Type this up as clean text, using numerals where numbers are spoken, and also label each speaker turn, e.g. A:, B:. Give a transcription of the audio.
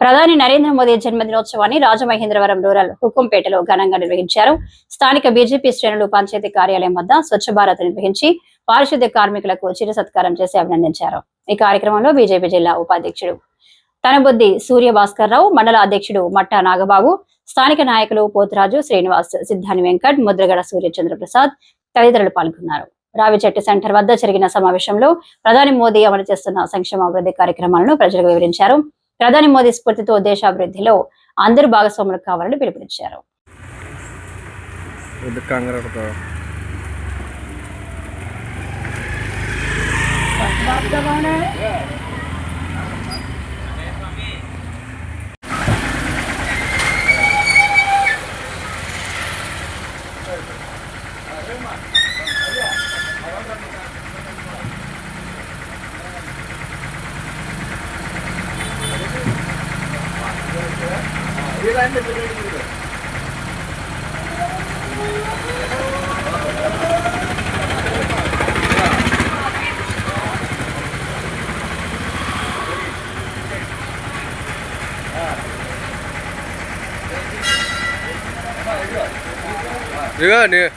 A: ప్రధాని నరేంద్ర మోదీ జన్మదినోత్సవాన్ని రాజమహేంద్రవరం రూరల్ హుకుంపేటలో ఘనంగా నిర్వహించారు. స్థానిక బీజేపీ శ్రేణులు పంచాయతీ కార్యాలయం వద్ద స్వచ్ఛ భారత్ నిర్వహించి పారిశుద్ధ్య కార్మికులకు చిరు సత్కారం చేసి అభినందించారు. ఈ కార్యక్రమంలో బీజేపీ జిల్లా ఉపాధ్యక్షుడు తనబుద్ది సూర్యభాస్కర్ రావు, మండల అధ్యక్షుడు మట్టా నాగబాబు, స్థానిక నాయకులు పోతురాజు శ్రీనివాస్, సిద్ధాని వెంకట్, ముద్రగడ సూర్యచంద్రప్రసాద్ తదితరులు పాల్గొన్నారు. రావిచెట్టు సెంటర్ వద్ద జరిగిన సమావేశంలో ప్రధాని మోదీ అమలు చేస్తున్న సంక్షేమ అభివృద్ధి కార్యక్రమాలను ప్రజలకు వివరించారు. ప్రధాని మోదీ స్ఫూర్తితో దేశాభివృద్ధిలో అందరూ భాగస్వాములు కావాలని పిలుపునిచ్చారు.
B: 이거 네.